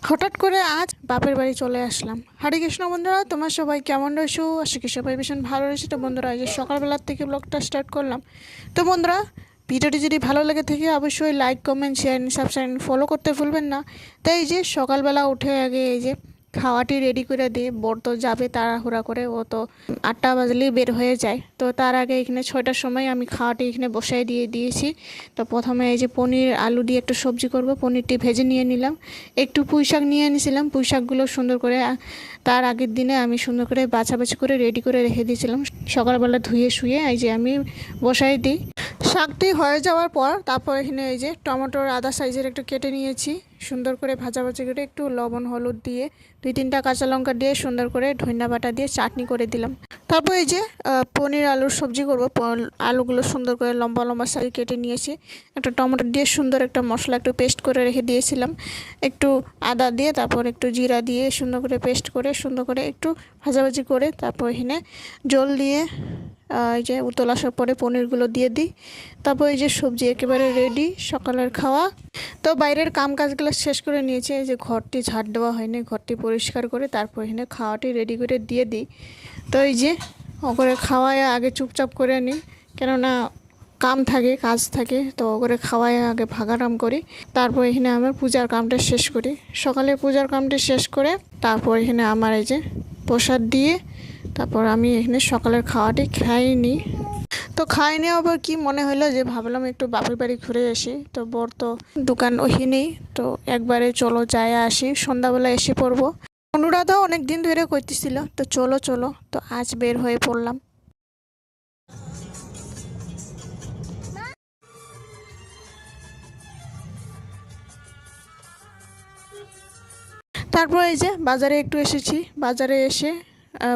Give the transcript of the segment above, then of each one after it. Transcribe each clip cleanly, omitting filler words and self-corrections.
হঠাৎ করে আজ বাপের বাড়ি চলে আসলাম। হরে কৃষ্ণ বন্ধুরা, তোমার সবাই কেমন রয়েছো? আশা করি সবাই ভীষণ ভালো রয়েছে। তো বন্ধুরা, আজ সকালবেলার থেকে ব্লগটা স্টার্ট করলাম। তো বন্ধুরা, ভিডিওটি যদি ভালো লেগে থাকে অবশ্যই like, comment, share, subscribe, follow করতে ভুলবেন না। তাই এই যে সকালবেলা উঠে আগে এই যে খাওয়াটি রেডি করে দিই। বর তো যাবে তাড়াহুড়া করে, ও তো 8টা বাজলেই বের হয়ে যায়। তো তার আগে এখানে 6টার সময় আমি খাওয়াটি এখানে বসাই দিয়েছি। তো প্রথমে এই যে পনির আলু দিয়ে একটু সবজি করব, পনিরটি ভেজে নিয়ে নিলাম। একটু পুঁই শাক নিয়ে নিয়েছিলাম, পুঁই শাকগুলো সুন্দর করে তার আগের দিনে আমি সুন্দর করে বাছাবাছি করে রেডি করে রেখে দিয়েছিলাম। সকালবেলা ধুয়ে শুয়ে এই যে আমি বসাই দিই। শাকটি হয়ে যাওয়ার পর তারপর এখানে এই যে টমেটোর আদা সাইজের একটু কেটে নিয়েছি, সুন্দর করে ভাজাভাজি করে একটু লবণ হলুদ দিয়ে 2-3টা কাঁচা লঙ্কা দিয়ে সুন্দর করে ধনিয়া বাটা দিয়ে চাটনি করে দিলাম। তারপর এই যে পনির আলুর সবজি করব। আলুগুলো সুন্দর করে লম্বা লম্বা সাইজ কেটে নিয়েছি। একটা টমেটো দিয়ে সুন্দর একটা মশলা একটু পেস্ট করে রেখে দিয়েছিলাম, একটু আদা দিয়ে তারপর একটু জিরা দিয়ে সুন্দর করে পেস্ট করে সুন্দর করে একটু ভাজাভাজি করে তারপর এখানে জল দিয়ে এই যে উতল আসার পরে পনিরগুলো দিয়ে দিই। তারপর এই যে সবজি একেবারে রেডি সকালের খাওয়া। তো বাইরের কাম কাজগুলো শেষ করে নিয়েছে, এই যে ঘরটি ঝাড় দেওয়া হয়নি, ঘরটি পরিষ্কার করে তারপর এখানে খাওয়াটি রেডি করে দিয়ে দিই। তো এই যে ওপরে খাওয়ায় আগে চুপচাপ করে নিই, কেননা কাম থাকে কাজ থাকে, তো ওপরে খাওয়ায় আগে ভাগারাম করি। তারপর এখানে আমার পূজার কামটা শেষ করি। সকালে পূজার কামটা শেষ করে তারপর এখানে আমার এই যে প্রসাদ দিয়ে তারপর আমি এখানে সকালের খাওয়াটি খাইনি। তো খাইনি আবার কি মনে হলো যে ভাবলাম একটু বাপের বাড়ি ঘুরে আসি। তো বর তো দোকান ওখানেই, তো একবারে চলো যাই আসি, সন্ধ্যাবেলা এসে পড়বো। অনুরাধাও অনেক দিন ধরে করতেছিল, তো চলো চলো, তো আজ বের হয়ে পড়লাম। তারপর এই যে বাজারে একটু এসেছি, বাজারে এসে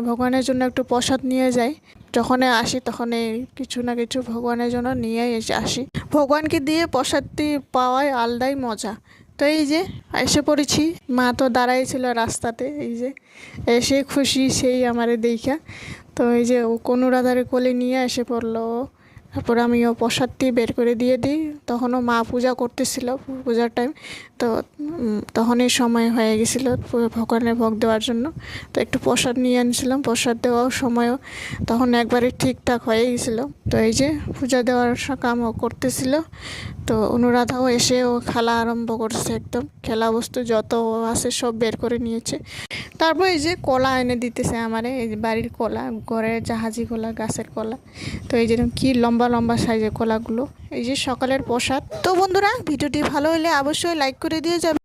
ভগবানের জন্য একটু প্রসাদ নিয়ে যাই। যখন আসি তখন কিছু না কিছু ভগবানের জন্য নিয়ে আসি। ভগবানকে দিয়ে প্রসাদটি পাওয়ায় আলাদাই মজা। তো এই যে এসে পড়েছি, মা তো দাঁড়াই ছিল রাস্তাতে, এই যে এসে খুশি সেই আমারে দেখা। তো এই যে ও অনুরাধারে কোলে নিয়ে এসে পড়লো। তারপর আমিও প্রসাদটি বের করে দিয়ে দিই। তখনও মা পূজা করতেছিল, পূজার টাইম। তো তখনই সময় হয়ে গেছিলো ভগবানের ভোগ দেওয়ার জন্য। তো একটু প্রসাদ নিয়ে আনছিলাম, প্রসাদ দেওয়ার সময়ও তখন একবারে ঠিকঠাক হয়ে গেছিলো। তো এই যে পূজা দেওয়ার কামও করতেছিল। তো অনুরাধাও এসে ও খেলা আরম্ভ করছে, একদম খেলা বস্তু যত আছে সব বের করে নিয়েছে। তারপর এই যে কলা এনে দিতেছে আমারে, এই যে বাড়ির কলা, ঘরের জাহাজি কলা, গাছের কলা। তো এই যে কি লম্বা লম্বা সাইজের কলাগুলো, এই যে সকালের প্রসাদ। তো বন্ধুরা, ভিডিওটি ভালো হলে অবশ্যই লাইক করে দিয়ে যাবে।